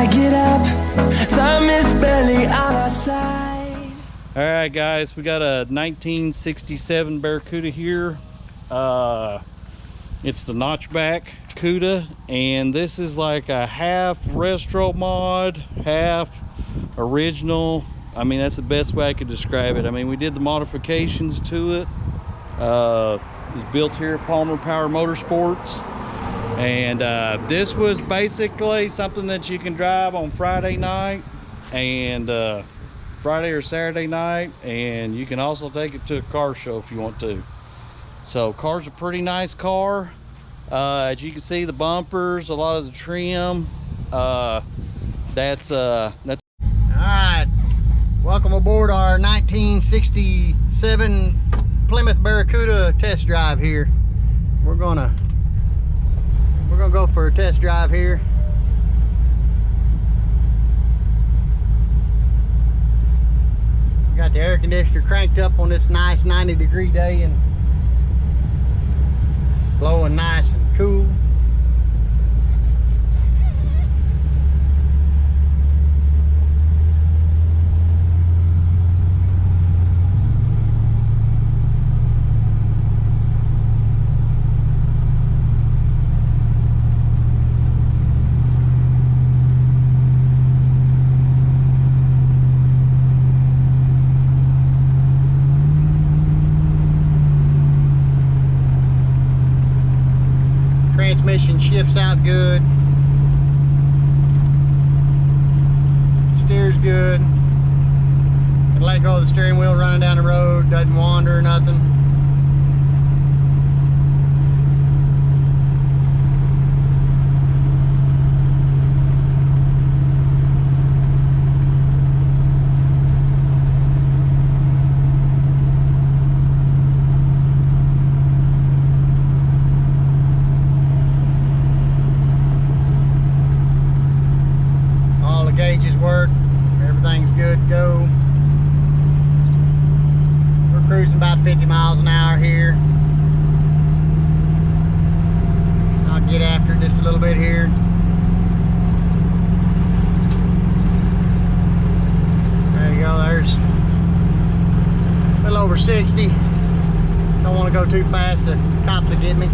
I get up, time is barely on our side. All right, guys, we got a 1967 Barracuda here. It's the notchback Cuda, and this is like a half Restomod, half original. I mean, that's the best way I could describe it. I mean, we did the modifications to it. It was built here at Palmer Power Motorsports, and this was basically something that you can drive on Friday night and Friday or Saturday night, and you can also take it to a car show if you want to. So car's a pretty nice car. As you can see, the bumpers, a lot of the trim, that's all right, welcome aboard our 1967 Plymouth Barracuda test drive here. We're gonna go for a test drive here. Got the air conditioner cranked up on this nice 90-degree day, and it's blowing nice and cool. Transmission shifts out good, steers good. Can let go of the steering wheel running down the road, doesn't wander or nothing. Gauges work, everything's good to go. We're cruising about 50 miles an hour here. I'll get after it just a little bit here. There you go, there's a little over 60. Don't want to go too fast, the cops will get me.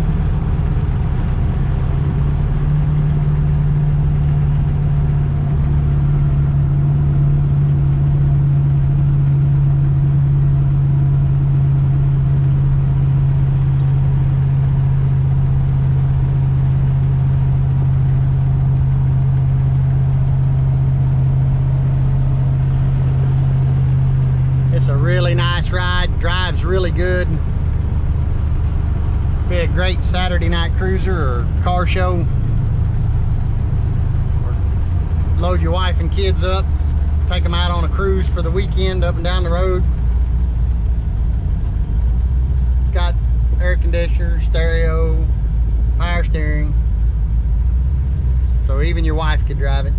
It's a really nice ride, drives really good. Be a great Saturday night cruiser or car show. Or load your wife and kids up, take them out on a cruise for the weekend up and down the road. It's got air conditioner, stereo, power steering. So even your wife could drive it.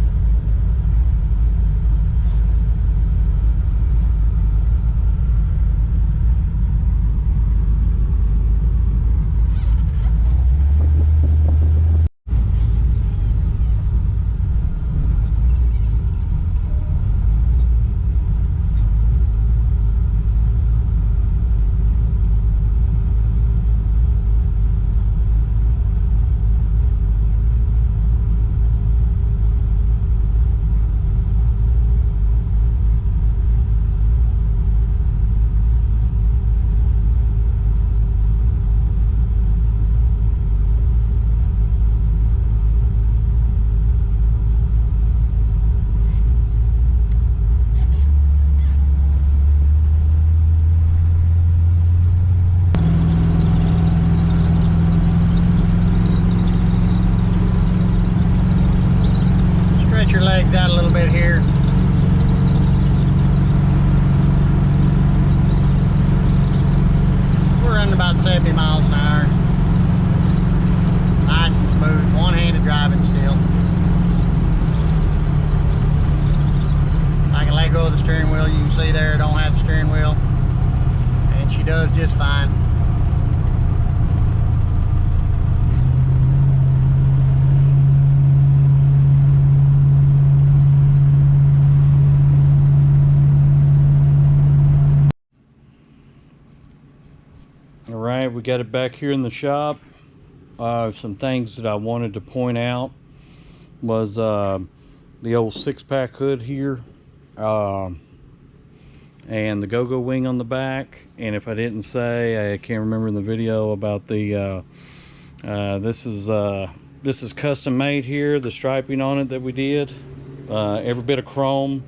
Your legs out a little bit here. We're running about 70 miles an hour. Nice and smooth, one-handed driving still. I can let go of the steering wheel. You can see there I don't have the steering wheel, and she does just fine. we got it back here in the shop. Some things that I wanted to point out was the old 6-pack hood here, and the go-go wing on the back. And if I didn't say, I can't remember in the video about the this is custom made here, the striping on it that we did, every bit of chrome,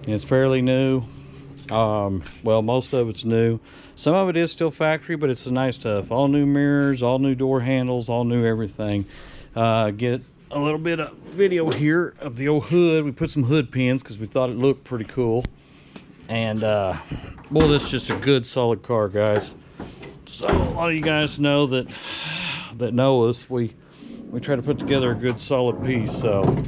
and it's fairly new. Well, most of it's new. Some of it is still factory, but it's the nice stuff. All new mirrors, all new door handles, all new everything. Get a little bit of video here of the old hood. We put some hood pins because we thought it looked pretty cool. And boy, this is just a good solid car, guys. So a lot of you guys know that know us, we try to put together a good solid piece. So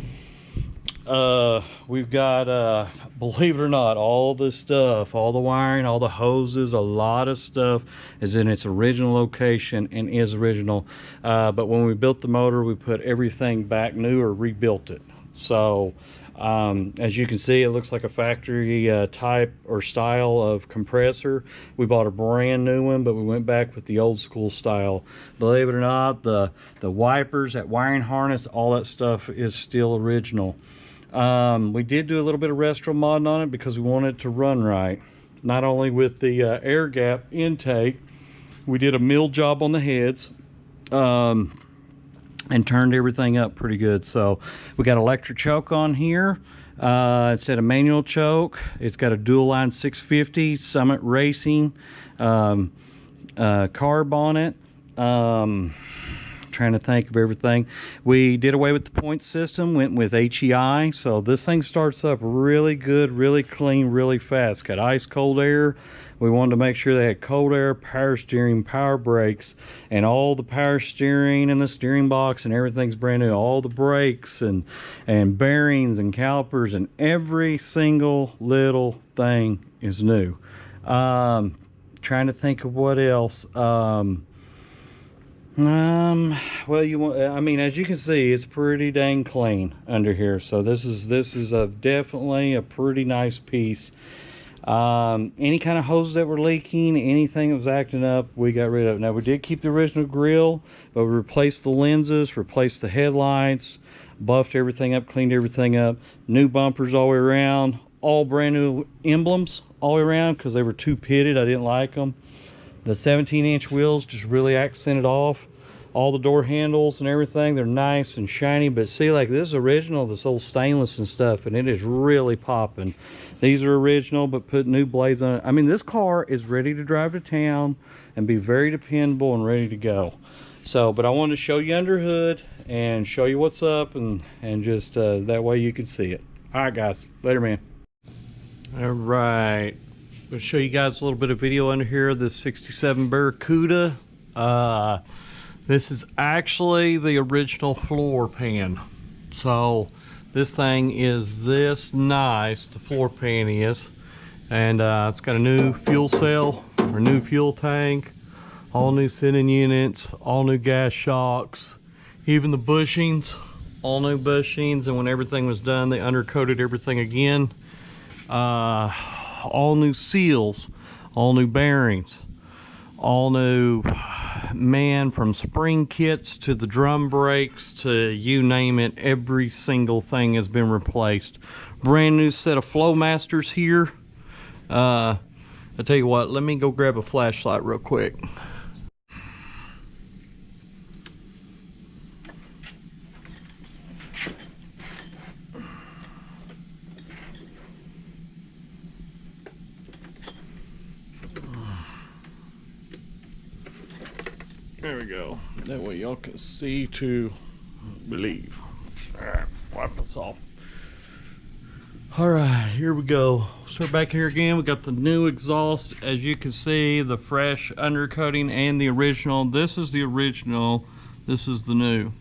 we've got believe it or not, all the stuff, all the wiring, all the hoses, a lot of stuff is in its original location and is original. But when we built the motor, we put everything back new or rebuilt it. So as you can see, it looks like a factory type or style of compressor. We bought a brand new one, but we went back with the old school style. Believe it or not, the wipers, that wiring harness, all that stuff is still original. We did do a little bit of Restomod on it because we wanted it to run right. Not only with the air gap intake, we did a mill job on the heads, and turned everything up pretty good. So we got electric choke on here. It's at a manual choke. It's got a dual line 650 Summit Racing carb on it. Trying to think of everything. We did away with the point system, went with HEI, so this thing starts up really good, really clean, really fast. Got ice cold air. We wanted to make sure they had cold air, power steering, power brakes, and all the power steering and the steering box and everything's brand new. All the brakes and bearings and calipers and every single little thing is new. Trying to think of what else. Well, I mean, as you can see, it's pretty dang clean under here. So this is definitely a pretty nice piece. Any kind of hoses that were leaking, anything that was acting up, we got rid of it. Now, we did keep the original grill, but we replaced the lenses, replaced the headlights, buffed everything up, cleaned everything up. New bumpers all the way around, all brand new emblems all the way around because they were too pitted. I didn't like them. The 17-inch wheels just really accented off. All the door handles and everything, they're nice and shiny. But see, like, this is original, this old stainless and stuff, and it is really popping. These are original, but put new blades on it. I mean, this car is ready to drive to town and be very dependable and ready to go. So, but I wanted to show you under hood and show you what's up, and just that way you can see it. All right, guys, later, man. All right, I'll show you guys a little bit of video under here of this 67 Barracuda. This is actually the original floor pan. So this thing is this nice, the floor pan is. And it's got a new fuel cell, or new fuel tank, all new sitting units, all new gas shocks, even the bushings, all new bushings. And when everything was done, they undercoated everything again. All new seals, all new bearings, all new, man, from spring kits to the drum brakes to you name it, every single thing has been replaced. Brand new set of Flowmasters here. I'll tell you what, let me go grab a flashlight real quick. There we go. That way y'all can see to believe. Alright, wipe this off. Alright, here we go. Start back here again. We got the new exhaust. As you can see, the fresh undercoating and the original. This is the original. This is the new.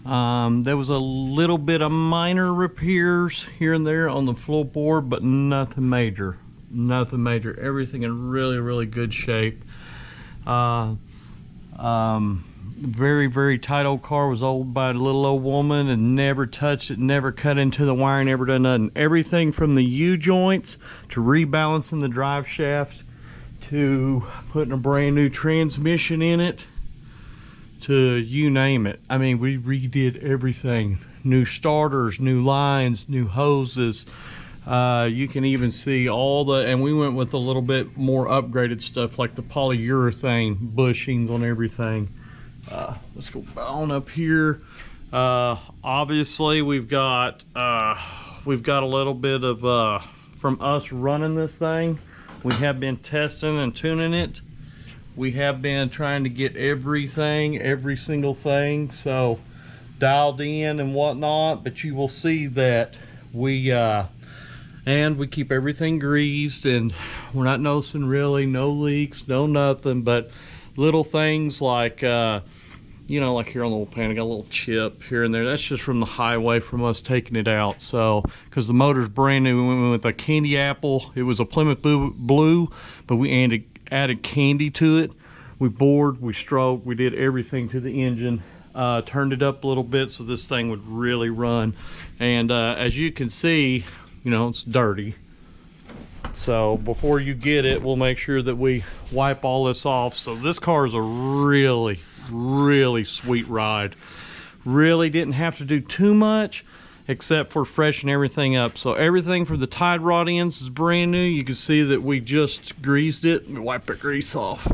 There was a little bit of minor repairs here and there on the floorboard, but nothing major. Nothing major. Everything in really, really good shape. Very, very tight old car. Was owned by a little old woman and never touched it, never cut into the wiring, never done nothing. Everything from the U-joints to rebalancing the drive shaft to putting a brand new transmission in it, to you name it. I mean, we redid everything. New starters, new lines, new hoses. You can even see all the, and we went with a little bit more upgraded stuff like the polyurethane bushings on everything. Let's go on up here. Obviously we've got a little bit of from us running this thing. We have been testing and tuning it. We have been trying to get everything, every single thing, so dialed in and whatnot. But you will see that we keep everything greased, and we're not noticing really no leaks, no nothing, but little things like you know, like here on the old pan, I got a little chip here and there. That's just from the highway from us taking it out. So, because the motor's brand new, we went with a candy apple. It was a Plymouth Blue, but we added candy to it. We bored, we stroked, we did everything to the engine. Turned it up a little bit so this thing would really run. And as you can see, you know, it's dirty. So before you get it, we'll make sure that we wipe all this off. So this car is a really, really sweet ride. Really didn't have to do too much except for freshen everything up. So everything from the tide rod ends is brand new. You can see that we just greased it. Let me wipe the grease off.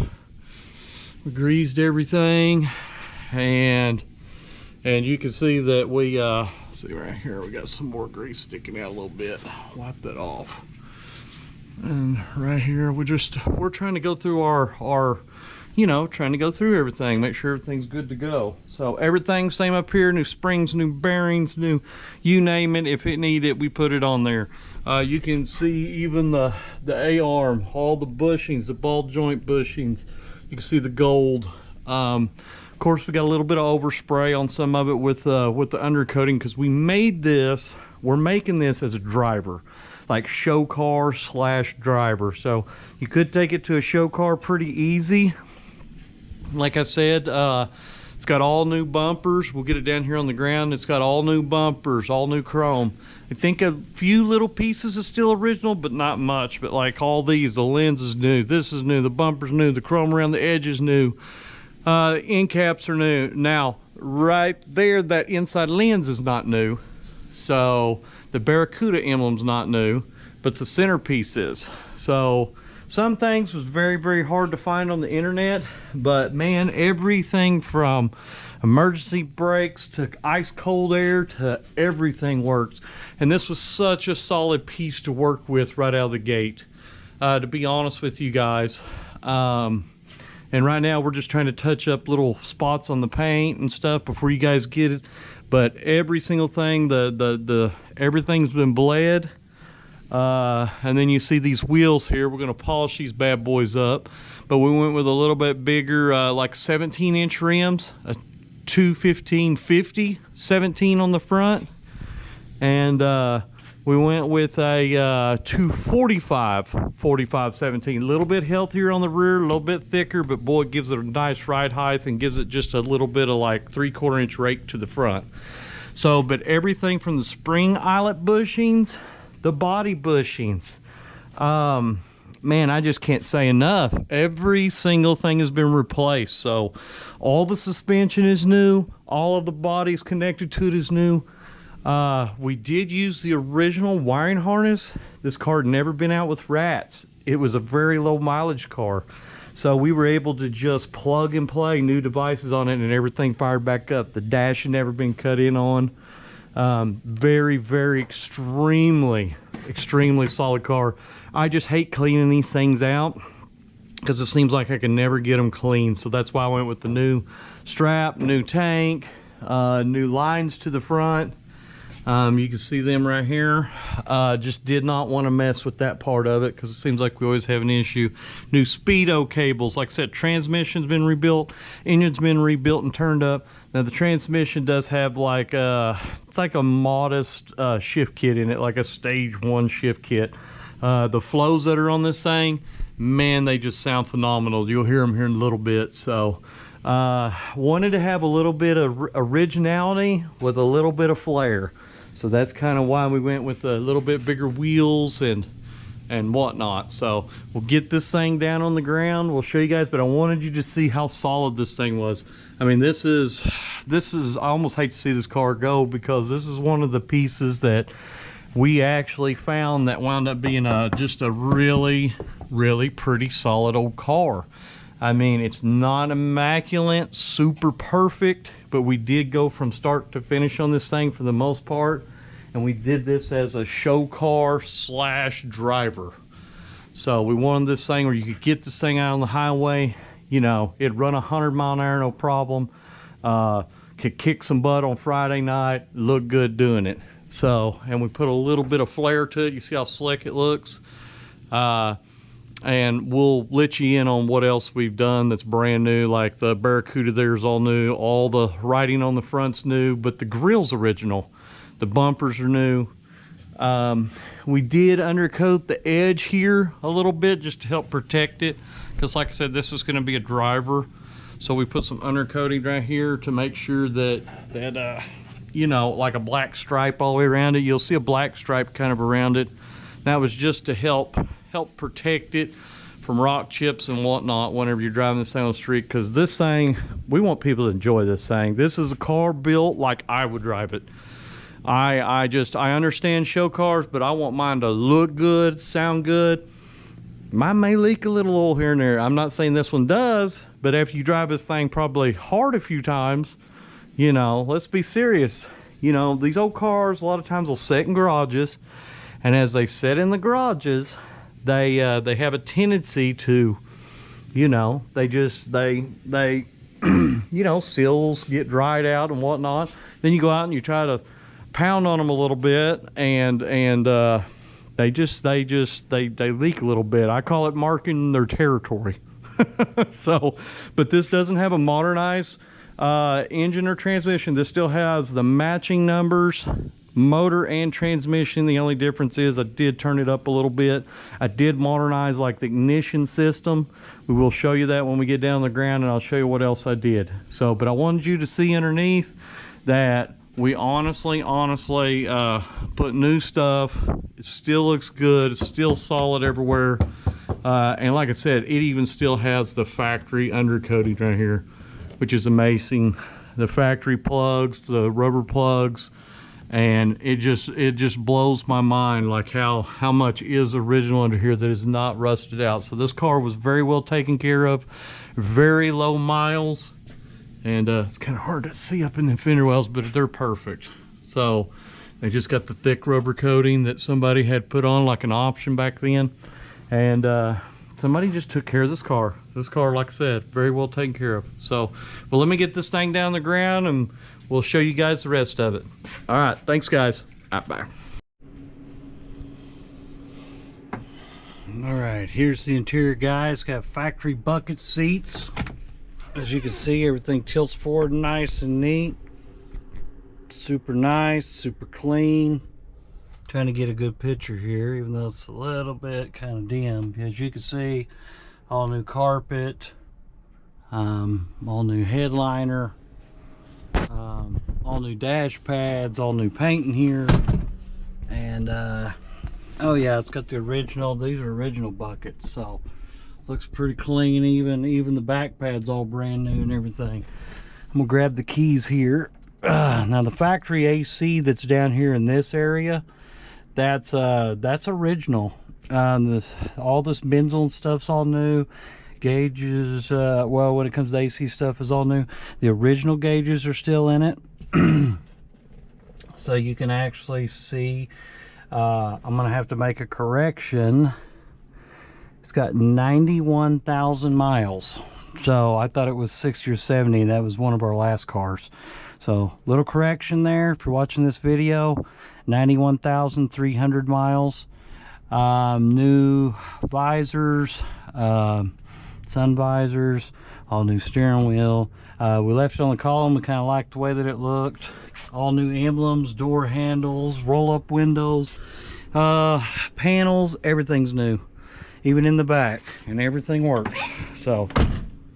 We greased everything, and you can see that we see right here we got some more grease sticking out a little bit. Wipe that off. And right here we're trying to go through our you know, trying to go through everything, make sure everything's good to go. So everything's same up here, new springs, new bearings, new, you name it. If it need it, we put it on there. You can see even the A-arm, all the bushings, the ball joint bushings. You can see the gold. Of course, we got a little bit of overspray on some of it with the undercoating, because we're making this as a driver, like show car / driver. So you could take it to a show car pretty easy. Like I said, it's got all new bumpers. We'll get it down here on the ground. It's got all new bumpers, all new chrome. I think a few little pieces is still original, but not much. But like all these, the lens is new, this is new, the bumper's new, the chrome around the edge is new, end caps are new. Now right there, that inside lens is not new, so the Barracuda emblem's not new, but the centerpiece is. So some things was very, very hard to find on the internet, but man, everything from emergency brakes to ice cold air to everything works. And this was such a solid piece to work with right out of the gate, to be honest with you guys. And right now we're just trying to touch up little spots on the paint and stuff before you guys get it. But every single thing, everything's been bled. And then you see these wheels here. We're going to polish these bad boys up, but we went with a little bit bigger, like 17-inch rims, a 215/50 17 on the front, and we went with a 245/45 17, a little bit healthier on the rear, a little bit thicker, but boy, it gives it a nice ride height and gives it just a little bit of like 3/4 inch rake to the front. So, but everything from the spring eyelet bushings, the body bushings, man, I just can't say enough. Every single thing has been replaced. So all the suspension is new, all of the bodies connected to it is new. We did use the original wiring harness. This car had never been out with rats. It was a very low mileage car, so we were able to just plug and play new devices on it, and everything fired back up. The dash had never been cut in on. Very, very extremely solid car. I just hate cleaning these things out because it seems like I can never get them clean. So that's why I went with the new strap, new tank, new lines to the front. You can see them right here. Just did not want to mess with that part of it because it seems like we always have an issue. New speedo cables. Like I said, transmission's been rebuilt, engine's been rebuilt and turned up. Now the transmission does have like it's like a modest shift kit in it, like a stage 1 shift kit. The flows that are on this thing, man, they just sound phenomenal. You'll hear them here in a little bit. So wanted to have a little bit of originality with a little bit of flair. So that's kind of why we went with a little bit bigger wheels and and whatnot. So we'll get this thing down on the ground, we'll show you guys, but I wanted you to see how solid this thing was. I mean, this is I almost hate to see this car go, because this is one of the pieces that we actually found that wound up being just a really pretty solid old car. I mean, it's not immaculate, super perfect, but we did go from start to finish on this thing for the most part. And we did this as a show car / driver. So we wanted this thing where you could get this thing out on the highway, you know, it'd run 100 mile an hour, no problem. Could kick some butt on Friday night, look good doing it. So, and we put a little bit of flair to it. You see how slick it looks? And we'll let you in on what else we've done that's brand new. Like the Barracuda there's all new, all the writing on the front's new, but the grill's original. The bumpers are new. We did undercoat the edge here a little bit just to help protect it, because like I said, this is going to be a driver. So we put some undercoating right here to make sure that you know, like a black stripe all the way around it. You'll see a black stripe kind of around it. That was just to help protect it from rock chips and whatnot whenever you're driving this thing on the street, because this thing, we want people to enjoy this thing. This is a car built like I would drive it. I understand show cars, but I want mine to look good, sound good. Mine may leak a little oil here and there. I'm not saying this one does, but if you drive this thing probably hard a few times, you know, let's be serious. You know, these old cars a lot of times will sit in garages, and as they sit in the garages, they have a tendency to, you know, they you know, seals get dried out and whatnot. Then you go out and you try to pound on them a little bit, and they leak a little bit. I call it marking their territory. So, but this doesn't have a modernized engine or transmission. This still has the matching numbers, motor and transmission. The only difference is I did turn it up a little bit. I did modernize like the ignition system. We will show you that when we get down on the ground, and I'll show you what else I did. So, but I wanted you to see underneath that we honestly put new stuff. It still looks good. It's still solid everywhere. And like I said, it even still has the factory undercoating right here, which is amazing. The factory plugs, the rubber plugs, and it just blows my mind like how much is original under here that is not rusted out. So this car was very well taken care of, very low miles. And it's kind of hard to see up in the fender wells, but they're perfect. So they just got the thick rubber coating that somebody had put on like an option back then. And somebody just took care of this car. This car, like I said, very well taken care of. So, well, let me get this thing down the ground and we'll show you guys the rest of it. All right, thanks guys. All right, bye. All right, here's the interior, guys. Got factory bucket seats. As you can see, everything tilts forward nice and neat. Super nice, super clean. Trying to get a good picture here, even though it's a little bit kind of dim. As you can see, all new carpet, all new headliner, all new dash pads, all new paint in here. And oh yeah, it's got the original, these are original buckets, so looks pretty clean. Even the back pad's all brand new and everything. I'm gonna grab the keys here. Now the factory AC that's down here in this area, that's original. All this benzol and stuff's all new. Gauges, well, when it comes to AC stuff, is all new. The original gauges are still in it. So you can actually see, I'm gonna have to make a correction. It's got 91,000 miles. So I thought it was 60 or 70. That was one of our last cars. So little correction there. If you're watching this video, 91,300 miles. New visors, sun visors, all new steering wheel. We left it on the column. We kind of liked the way that it looked. All new emblems, door handles, roll-up windows, panels. Everything's new, even in the back, and everything works. So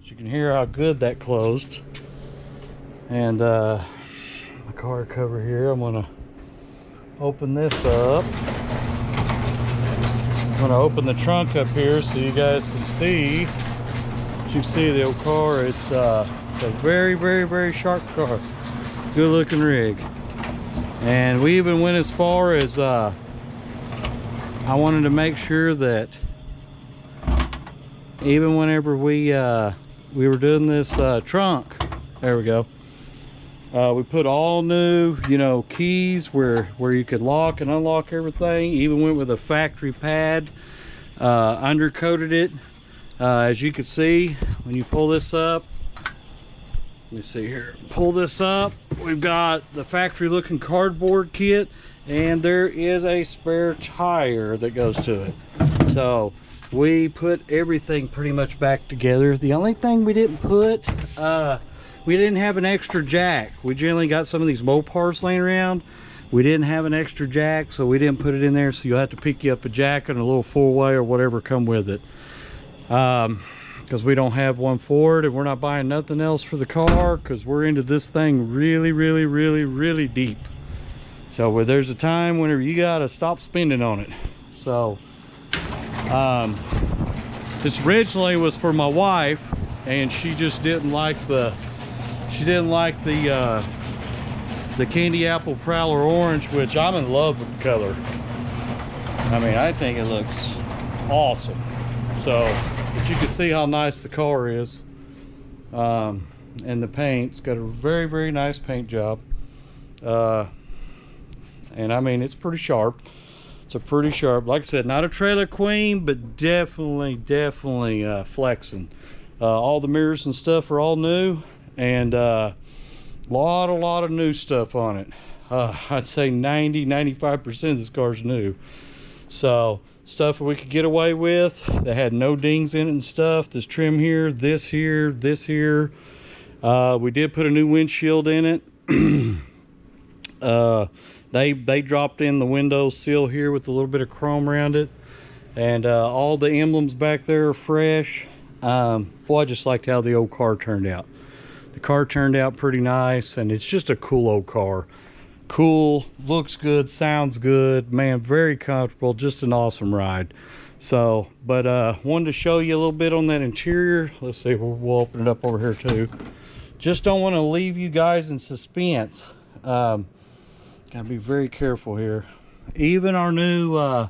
as you can hear how good that closed. And my car cover here, I'm gonna open this up. gonna open the trunk up here so you guys can see. As you can see the old car, it's a very, very, very sharp car. Good looking rig. And we even went as far as I wanted to make sure that even whenever we were doing this trunk, there we go, we put all new, you know, keys where you could lock and unlock everything. Even went with a factory pad, undercoated it. As you can see, when you pull this up, let me see here, pull this up, we've got the factory looking cardboard kit, and there is a spare tire that goes to it. So we put everything pretty much back together. The only thing we didn't put, we didn't have an extra jack. We generally got some of these Mopars laying around. We didn't have an extra jack, so we didn't put it in there. So you'll have to pick you up a jack and a little four-way or whatever come with it. Because we don't have one for it, and we're not buying nothing else for the car because we're into this thing really, really, really, really deep. So where there's a time whenever you gotta stop spending on it. So this originally was for my wife, and she just didn't like the candy apple prowler orange, which I'm in love with the color. I mean, I think it looks awesome. So, but you can see how nice the car is, and the paint's got a very, very nice paint job, and I mean, it's pretty sharp. It's a pretty sharp, like I said, not a trailer queen, but definitely flexing. All the mirrors and stuff are all new, and a lot of new stuff on it. I'd say 90-95% of this car's new. So stuff that we could get away with that had no dings in it and stuff. This trim here, this here, this here. We did put a new windshield in it. They dropped in the window sill here with a little bit of chrome around it, and all the emblems back there are fresh. Boy, I just liked how the old car turned out. The car turned out pretty nice, and it's just a cool old car. Cool, looks good, sounds good, man, very comfortable, just an awesome ride. So, but wanted to show you a little bit on that interior. Let's see, we'll open it up over here too. Just don't want to leave you guys in suspense. Gotta be very careful here. Even our new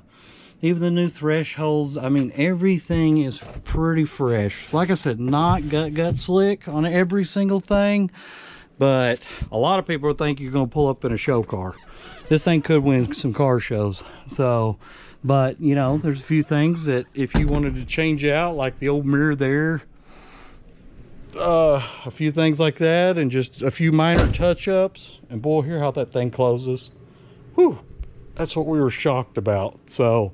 even the new thresholds, I mean, everything is pretty fresh. Like I said, not gut slick on every single thing, but a lot of people think you're going to pull up in a show car. This thing could win some car shows. So, but you know, there's a few things that if you wanted to change out, like the old mirror there, a few things like that, and just a few minor touch-ups, and boy, hear how that thing closes. Whew, that's what we were shocked about. So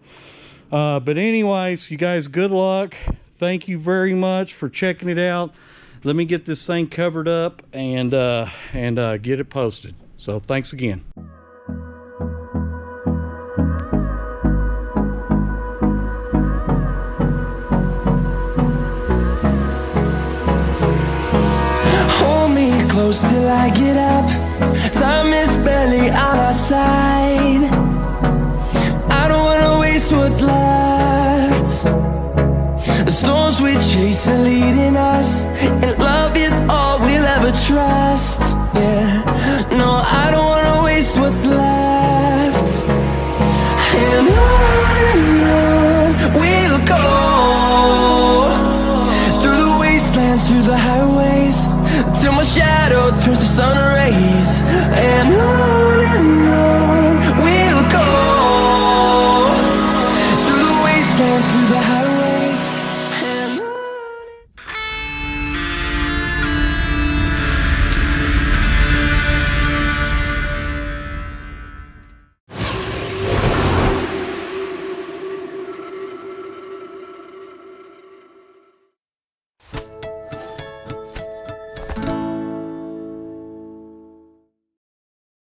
but anyways, you guys, good luck. Thank you very much for checking it out. Let me get this thing covered up and get it posted. So thanks again. Hold me close till I get up. Time is barely on our side. I don't wanna waste what's left. The storms we chase are leading